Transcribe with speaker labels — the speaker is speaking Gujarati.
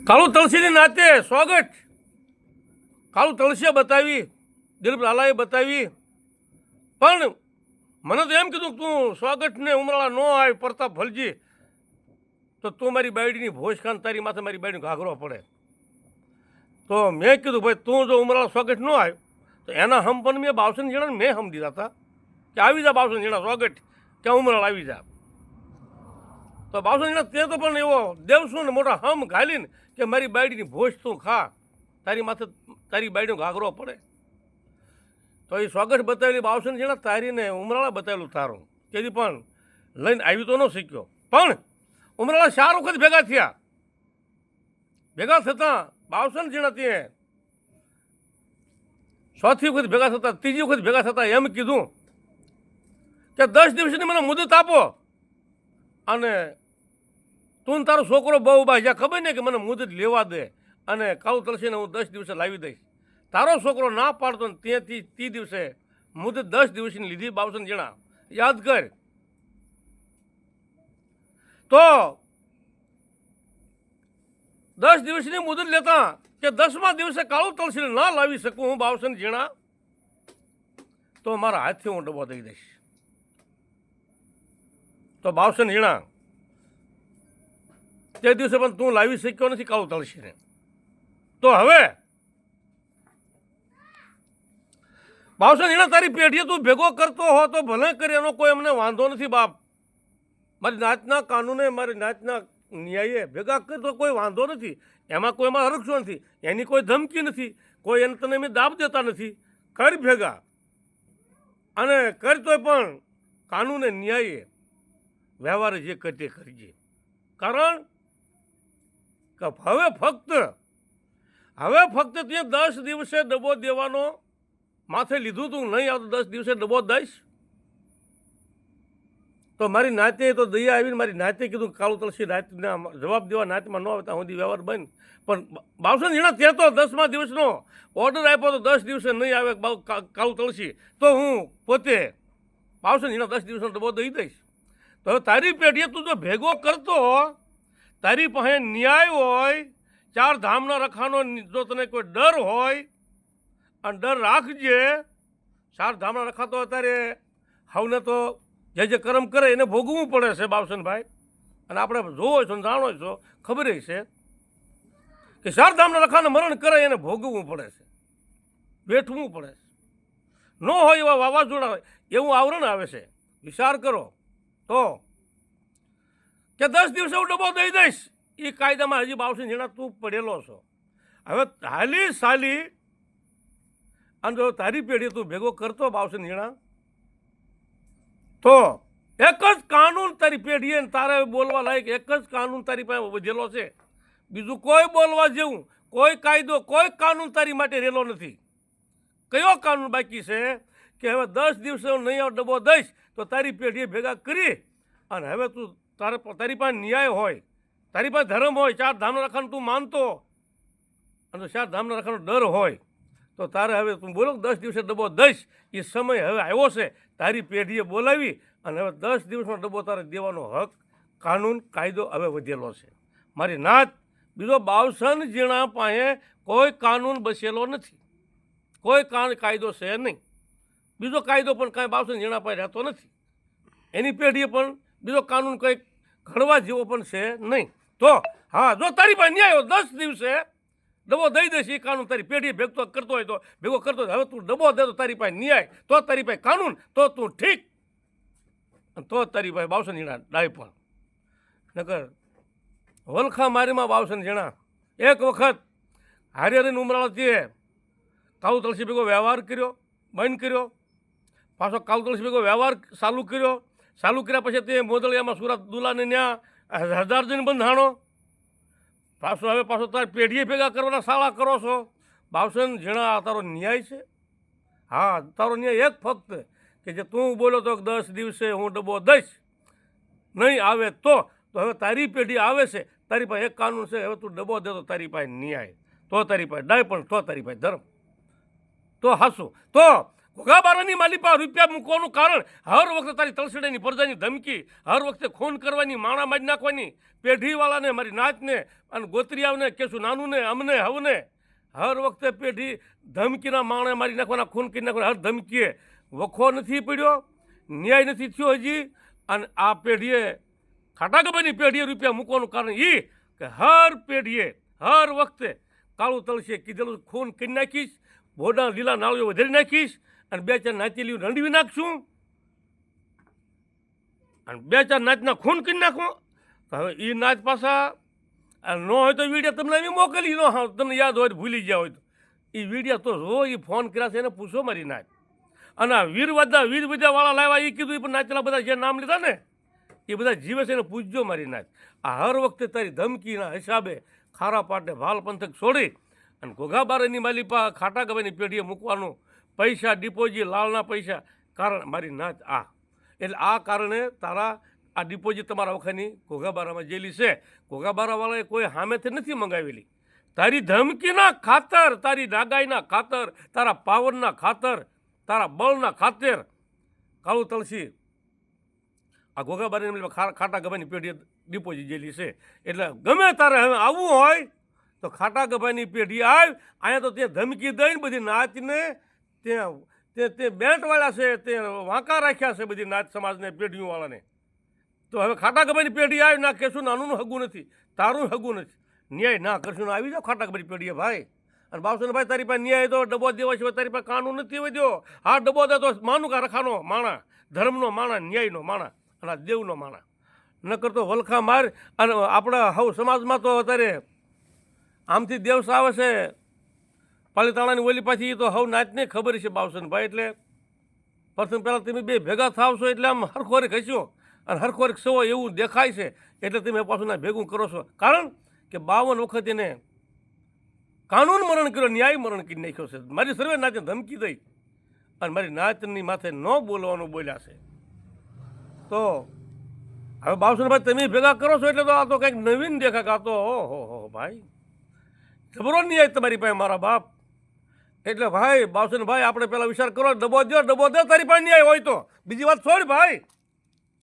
Speaker 1: કાળુ તળસીની નાતે સ્વાગત કાળુ તળસીએ બતાવી, દિલીપ લાલાએ બતાવી, પણ મને તો એમ કીધું તું સ્વાગતને ઉમરાળા ન આવે પ્રતાપ ભલજી તો તું મારી બાયડીની ભોજ ખાન તારી માથે મારી બાયડીનો ઘાઘરો પડે. તો મેં કીધું ભાઈ તું જો ઉમરાળા સ્વાગત ન આવ્યો તો એના હમ પણ મેં બાવસન જણા મેં હમ દીધા હતા કે આવી જા બાવસન જણા સ્વાગત કે ઉમરાળા આવી જા. તો બાવસન જણા તે તો પણ એવો દેવશું ને મોટા હમ ઘાલીને કે મારી બાયડીની ભોજ તું ખા, તારી માથે તારી બાયડીનો ઘાઘરો પડે. તો એ સ્વાગત બતાવેલી બાવસન જણા તારીને ઉમરાળા બતાવેલું તારું તેથી પણ લઈને આવી તો ન શીખ્યો. પણ ઉમરાળા 4 વખત ભેગા થયા. ભેગા થતાં બાવસન જણા ત્યાં 4થી વખત ભેગા થતા, 3જી વખત ભેગા થતા એમ કીધું કે 10 દિવસની મને મુદત આપો અને તું તારો છોકરો બહુ બાજ્યા ખબર ને કે મને મુદત લેવા દે અને કાળુ તળસીને હું 10 દિવસે લાવી દઈશ. તારો છોકરો ના પાડતો ને ત્યાંથી 30 દિવસે મુદત 10 દિવસની લીધી બાવસન જણા યાદ કર. તો 10 દિવસની મુદત લેતા કે 10મા દિવસે કાળુ તળસીને ના લાવી શકું હું બાવસન જણા તો મારા હાથથી હું ડબ્બો દઈ દઈશ. તો બાવસન જણા તે દિવસે પણ તું લાવી શક્યો નથી કાળુ તળસીને. તો હવે બાવસન જણા તારી પેઢીએ તું ભેગો કરતો હો તો ભલે કરી, એનો કોઈ અમને વાંધો નથી બાપ. મારી નાતના કાનૂને મારી નાતના ન્યાયે ભેગા કરી તો કોઈ વાંધો નથી, એમાં કોઈમાં હરખશો નથી, એની કોઈ ધમકી નથી, કોઈ એને તને અમે દાબ દેતા નથી. કર ભેગા અને કરતોય પણ કાનૂને ન્યાયે વ્યવહારે જે કરતે કરજે. કારણ કે હવે ફક્ત ત્યાં 10 દિવસે ડબ્બો દેવાનો માથે લીધું તું નહીં આવતું 10 દિવસે ડબ્બો દઈશ. તો મારી નાતે તો દયા આવીને મારી નાતે કીધું કાળુ તળસી નાતના જવાબ દેવા નાતમાં ન આવે ત્યાં સુધી વ્યવહાર બંધ. પણ બાવસન જણા ત્યાં તો 10મા દિવસનો ઓર્ડર આપ્યો તો 10 દિવસે નહીં આવે કાળુ તળસી તો હું પોતે બાવસન જણા 10 દિવસનો ડબ્બો દઈ દઈશ. તો હવે તારી પેઢીએ તું જો ભેગો કરતો, તારી પાસે ન્યાય હોય, 4 ધામના રખાનો જો તને કોઈ ડર હોય અને ડર રાખજે. 4 ધામના રખાતો અત્યારે હવને તો જે કર્મ કરે એને ભોગવવું પડે છે બાવસનભાઈ. અને આપણે જોવો છો ને જાણો છો, ખબર છે કે 4 ધામના રખાને મરણ કરે એને ભોગવવું પડે છે, વેઠવું પડે છે. ન હોય એવા વાવાઝોડા હોય એવું આવરણ આવે છે. વિચાર કરો તો કે 10 દિવસે હું ડબ્બો દઈ દઈશ, એ કાયદામાં હજી બાવસન જણા તું પડેલો છો. હવે હાલી સાલી અને જો તારી પેઢી તું ભેગો કરતો બાવસન જણા તો એક જ કાનૂન તારી પેઢીએ તારે બોલવા લાયક એક જ કાનૂન તારી પાસે વધેલો છે. બીજું કોઈ બોલવા જેવું કોઈ કાયદો કોઈ કાનૂન તારી માટે રહેલો નથી. કયો કાનૂન બાકી છે કે હવે 10 દિવસે હું નહીં આવ ડબ્બો દઈશ તો તારી પેઢીએ ભેગા કરી અને હવે તું તારી પાસે ન્યાય હોય, તારી પાસે ધર્મ હોય, 4 ધામના રખાને તું માનતો અને 4 ધામના રખાનો ડર હોય તો તારે હવે તું બોલો 10 દિવસે ડબ્બો દઈશ. એ સમય હવે આવ્યો છે, તારી પેઢીએ બોલાવી અને હવે 10 દિવસનો ડબ્બો તારે દેવાનો હક કાનૂન કાયદો હવે વધેલો છે. મારી નાત બીજો બાવસન જણા પાસે કોઈ કાનૂન બસેલો નથી, કોઈ કાયદો છે નહીં. બીજો કાયદો પણ કાંઈ બાવસન જણા પાસે રહેતો નથી. એની પેઢીએ પણ બીજો કાનૂન કંઈક ઘડવા જેવો પણ છે નહીં. તો હા, જો તારી પાસે ન્યાય હોય 10 દિવસે ડબ્બો દઈ દઈશ, એ કાનૂન તારી પેઢી ભેગતો કરતો હોય તો ભેગો કરતો હોય. હવે તું ડબ્બો દે તો તારી પાસે ન્યાય, તો તારી પાસે કાનૂન, તો તું ઠીક, તો તારી પાસે બાવસન જણા ડાય. પણ નકર વલખા મારીમાં બાવસન જણા એક વખત હારિયારીને ઉમરાળા તે કાળુ તળસી ભેગો વ્યવહાર કર્યો, બંધ કર્યો, પાછો કાળુ તળસી ભેગો વ્યવહાર ચાલુ કર્યા પછી તે મોદળિયામાં સુરત દુલાને ત્યાં 1000 જણ બંધાણો. પાછો તારી પેઢીએ ભેગા કરવાના શાળા કરો છો. બાવસન જણા તારો ન્યાય છે? હા, તારો ન્યાય એક ફક્ત કે જે તું બોલ્યો તો 10 દિવસે હું ડબ્બો દઈશ, નહીં આવે તો હવે તારી પેઢી આવે છે, તારી પાસે એક કાનૂન છે, હવે તું ડબ્બો દે તો તારી પાસે ન્યાય, તો તારી પાસે ડાય, પણ તો તારી પાસે ધર્મ, તો હાસું. તો ઘોઘાબારાની માલિપા રૂપિયા મૂકવાનું કારણ હર વખતે તારી તલસડીની પ્રજાની ધમકી, હર વખતે ખૂન કરવાની, માણા મારી નાખવાની, પેઢીવાળાને, મારી નાતને અને ગોત્રિયાઓને, કેશું નાનુંને, અમને, હવને હર વખતે પેઢી ધમકીના માણા મારી નાખવાના, ખૂન કરી નાખવાના, હર ધમકીએ વખો નથી પડ્યો, ન્યાય નથી થયો હજી. અને આ પેઢીએ ખાટાગબાની પેઢીએ રૂપિયા મૂકવાનું કારણ એ કે હર પેઢીએ હર વખતે કાળું તળશે કીધેલું ખૂન કરી નાખીશ, ભોડા લીલા નાળીઓ વધારી નાખીશ અને બે ચાર નાચેલીઓ રંડવી નાખશું અને બે ચાર નાચના ખૂન કરી નાખું. તો હવે એ નાચ પાછા ન હોય તો વિડીયો તમને એમ મોકલી ન તમને યાદ હોય તો ભૂલી ગયા હોય તો એ વિડીયો તો જો એ ફોન કર્યા છે એને પૂછો મારી નાચ. અને આ વીર વિદ્યાવાળા લાવ્યા એ કીધું એ પણ નાચેલા બધા જે નામ લીધા ને એ બધા જીવે છે એને પૂછજો મારી નાચ. આ હર વખતે તારી ધમકીના હિસાબે ખારા પાટે ભાલ પંથક છોડી અને ઘોઘાબારાની માલિપા ખાટાગબાની પેઢીએ મૂકવાનું પૈસા ડિપોઝિટ લાલના પૈસા કારણ મારી નાચ આ. એટલે આ કારણે તારા આ ડિપોઝિટ તમારા વખાની ઘોઘાબારામાં જેલી છે. ઘોઘાબારાવાળાએ કોઈ સામેથી નથી મંગાવેલી. તારી ધમકીના ખાતર, તારી નાગાઈના ખાતર, તારા પાવરના ખાતર, તારા બળના ખાતર કાળું તળસી આ ઘોઘાબારાની ખાટાગબાની પેઢીએ ડિપોઝિટ જેલી છે. એટલે ગમે તારે હવે આવવું હોય તો ખાટાગબાની પેઢી આવ. અહીંયા તો તે ધમકી દઈને બધી નાચને તે બેન્ટવાળા છે તે વાંકા રાખ્યા છે બધી નાચ સમાજને પેઢીઓવાળાને. તો હવે ખાટાગબાની પેઢી આવી ના કહેશું નાનું હગું નથી, તારું હગું નથી, ન્યાય ના કરશું ને આવી જાઓ ખાટાગબાની પેઢીએ ભાઈ. અને બાપસન ભાઈ તારી પાસે ન્યાય તો ડબ્બો દેવા સિવાય તારી પાસે કાનૂન નથી વધ્યો. હા ડબ્બો દે તો માનું કા રખાનો માણા, ધર્મનો માણા, ન્યાયનો માણા અને દેવનો માણા. ન કરતો વલખા માર. અને આપણા હવ સમાજમાં તો અત્યારે આમથી દેવસ આવે છે પાલીતાણાની ઓલી પાછી તો હવ નાચને ખબર છે બાવસનભાઈ. એટલે પ્રથમ પહેલાં તમે બે ભેગા થાવશો એટલે આમ હરખોરેક હસ્યો અને હરખોરેક સવો એવું દેખાય છે એટલે તમે પાછું ના ભેગું કરો છો. કારણ કે 52 વખત એને કાનૂન મરણ કર્યો, ન્યાય મરણ કરી નાખ્યો છે. મારી સર્વે નાચે ધમકી દઈ અને મારી નાચની માથે ન બોલવાનું બોલ્યા છે. તો હવે બાવસનભાઈ તમે ભેગા કરો છો એટલે તો આ તો કંઈક નવીન દેખા. આ તો હો ભાઈ જબરો ન્યાય તમારી પાસે મારા બાપ. એટલે ભાઈ બાવસનભાઈ આપણે પહેલાં વિચાર કરો, ડબ્બો દે તારી પાસે ન્યાય હોય તો. બીજી વાત છોડ ભાઈ.